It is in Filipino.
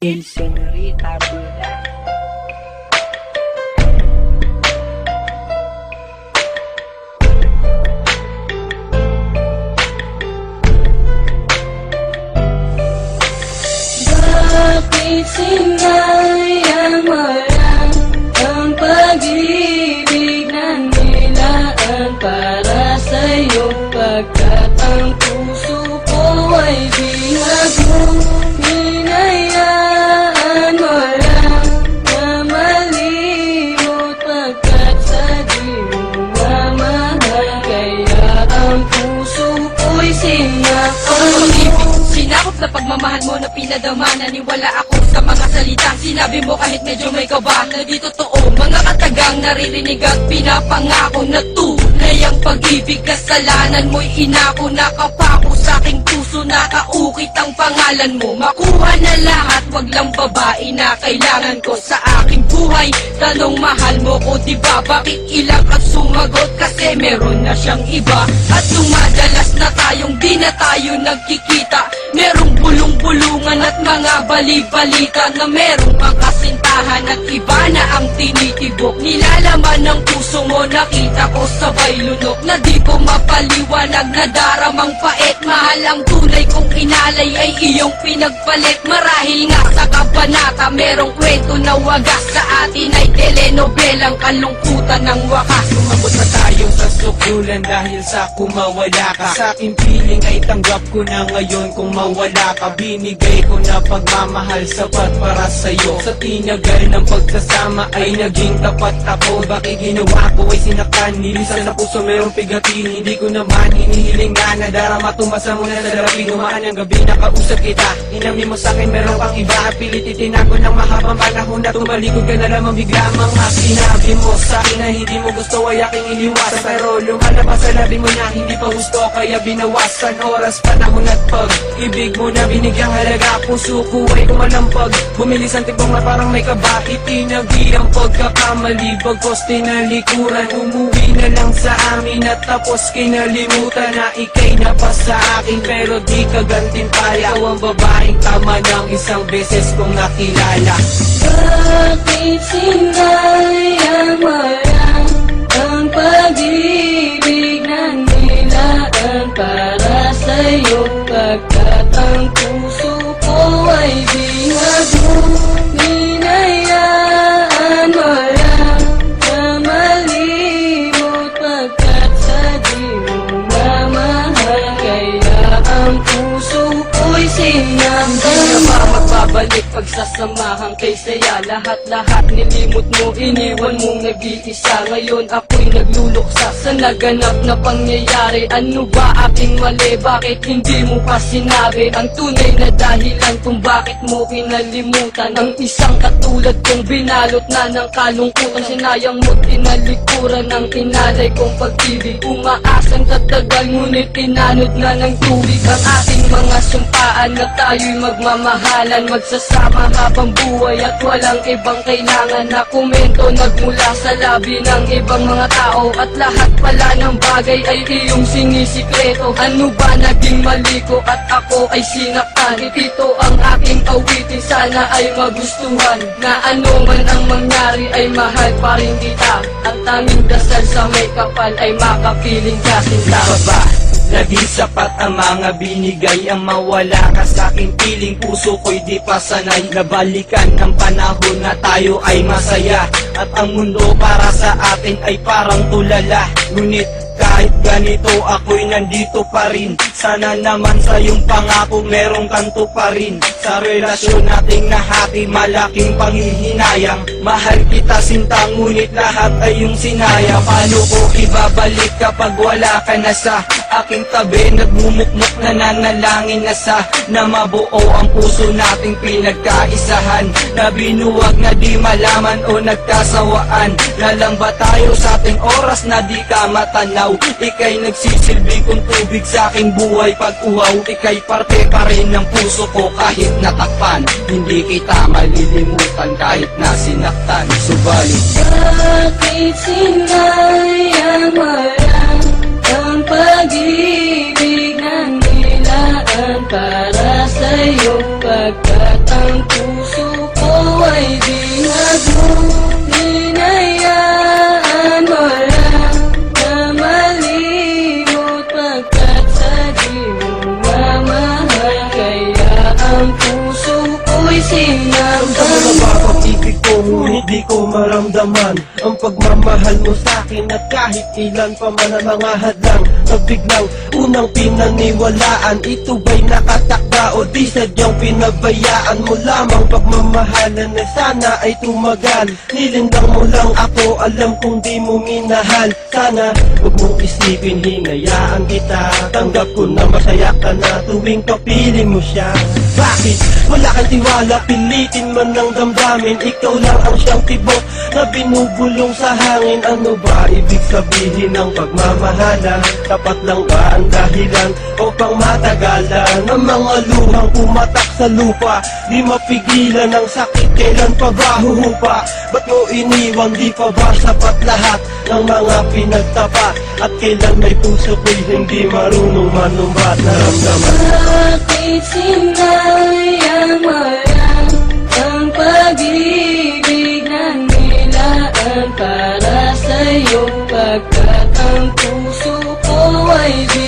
El Señorita Bula. Bakit sinayang ang pag-ibig na nilaan para sa'yo, pagkat ang puso ko ay bihag mo. Hinayaan mo lang na malimot, pagkat sa di mo mamahal, kaya ang puso ko'y sinakal mo. Sinakop na pagmamahal mo na pinadama, naniwala ako sa mga salitang sinabi mo kahit medyo may kaba. Na di totoo, mga katagang naririnig at pinapangako na tunay ang pag-ibig. Kasalanan mo'y inako, nakapako sa aking puso, nakaukit ang pangalan mo. Makuha na lahat, wag lang babae na kailangan ko sa aking buhay. Tanong mahal mo ko diba, bakit ilang at sumagot? Kasi meron na siyang iba. At dumadalas na tayong di na tayo nagkikita. Merong bulong-bulungan at mga bali-balita na merong pangkasintahan at iba na ang tinitibok. Nilalaman ng puso mo, nakita ko sabay lunok, na di ko mapaliwanag na daramang pait. Mahal ang tunay kong inalay ay iyong pinagpalit. Marahil nga sa kabanata merong kwento na wagas, sa atin ay telenobelang kalungkutan ng wakas. Umabot na tayo sa sukulan dahil sa kumawala ka. Sa aking piling ay tanggap ko na ngayon kung mawala ka. Binigay ko na pagmamahal sapat para sa'yo. Sa tinagal ng pagsasama ay naging tapat ako. Bakit ginawa ko ay sinaktan, nilisan sa puso merong pigatin. Hindi ko naman hinihiling na nadarama, tumasa mo na sa darating. Dumaan ang gabi, nakausap kita, inamin mo sa'kin meron pang iba. At pilit itinago ng mahabang panahon na tumalikod ka na lamang bigla. Mga sinabi mo sa'kin na hindi mo gusto ay aking iniwasan, pero lumalabas sa labi mo na hindi pa gusto, kaya binawasan. Oras, panahon at pag-ibig mo na binigyang halaga. Puso ko ay kumalampag, bumilis ang tibong na parang may kaba. Itinagi ang pagkakamali, bagkos tinalikuran. Umuwi na lang sa amin at tapos kinalimutan na ikay na pa sa akin, pero di ka gantimpala. Ikaw ang babaeng tama ng isang beses kong nakilala. Bakit sinayang ang pag-ibig na nilaan para sa'yo, pagkat ang puso ko ay bihag mo. Hinayaan mo lang na malimot, pagkat sa di mo mamahal, kaya ang puso ko'y sinakal mo. Magbabalik pagsasamahan kay saya, lahat-lahat nilimot mo, iniwan mong nag-iisa. Ngayon ako'y nagluluksa sa naganap na pangyayari. Ano ba aking mali? Bakit hindi mo pa sinabi ang tunay na dahilan kung bakit mo kinalimutan ang isang katulad kong binalot na ng kalungkutan? Sinayang mo, tinalikuran ng inalay kong pag-ibig. Umaasang tatagal, ngunit tinanod na ng tubig ang ating mga sumpaan na tayo'y magmamahalan, magsasama habang buhay at walang ibang kailangan na komento nagmula sa labi ng ibang mga tao. At lahat pala ng bagay ay iyong sinisikreto. Ano ba naging mali ko at ako ay sinaktan? Ito ang aking awitin, sana ay magustuhan, na ano man ang mangyari ay mahal pa rin kita. Ang tanging dasal sa may kapal ay makapiling ka sinta. Ba? Naging sapat ang mga binigay, ang mawala ka sa aking piling. Puso ko'y di pa sanay, nabalikan ang panahon na tayo ay masaya. At ang mundo para sa atin ay parang tulala. Ngunit kahit ganito ako'y nandito pa rin. Sana naman sa iyong pangako merong kanto pa rin. Sa relasyon nating nahati, malaking panghihinayang. Mahal kita sinta, ngunit lahat ay iyong sinayang. Paano ko ibabalik kapag wala ka na sa aking tabi? Nagmumukmuk na nanalangin na sa na mabuo ang puso nating pinagkaisahan. Na binuwag na di malaman o nagkasawaan. Na lang ba tayo sa ating oras na di ka matanaw? Ika'y nagsisilbi kong tubig sa aking buhay pag-uhaw. Ika'y parte pa rin ng puso ko kahit natakpan. Hindi kita malilimutan kahit na sinaktan. Subalit bakit sinayang ang pag-ibig na nilaan para sa'yo Pagkat ang puso ko ay binag mo Hinayaan mo lang na malimot Pagkat sa di mo mamahal Kaya ang puso ko'y sinaktan Sa mga pag-ibig ko, ngunit di ko maramdaman Ang pagmamahal mo sa'kin at kahit ilan pa man ang mga hadlang Na biglang unang pinaniwalaan Ito ba'y nakatakda o di sadyang pinabayaan mo lamang Pagmamahalan na sana ay tumagal Nilindang mo lang ako, alam kong di mo minahal Sana huwag mong isipin, hinayaan kita Tanggap ko na masaya ka na tuwing kapiling mo siya Bakit? Wala kang tiwala, pilitin man ng damdamin Ikaw lang ang siyang tibok na binubulong sa hangin Ano ba ibig sabihin ng pagmamahala? Tapat lang ba ang dahilan o pang matagalan? Ang mga luhang pumatak sa lupa Di mapigilan ang sakit, kailan pa ba huhupa? Ba't mo iniwan, di pa ba sapat lahat ng mga pinagtapat? At kailan may puso ko'y hindi marunong manumbat naramdaman? Bakit sinayang mo lang ang pag-ibig na nilaan para sa'yo Pagkat ang puso ko ay di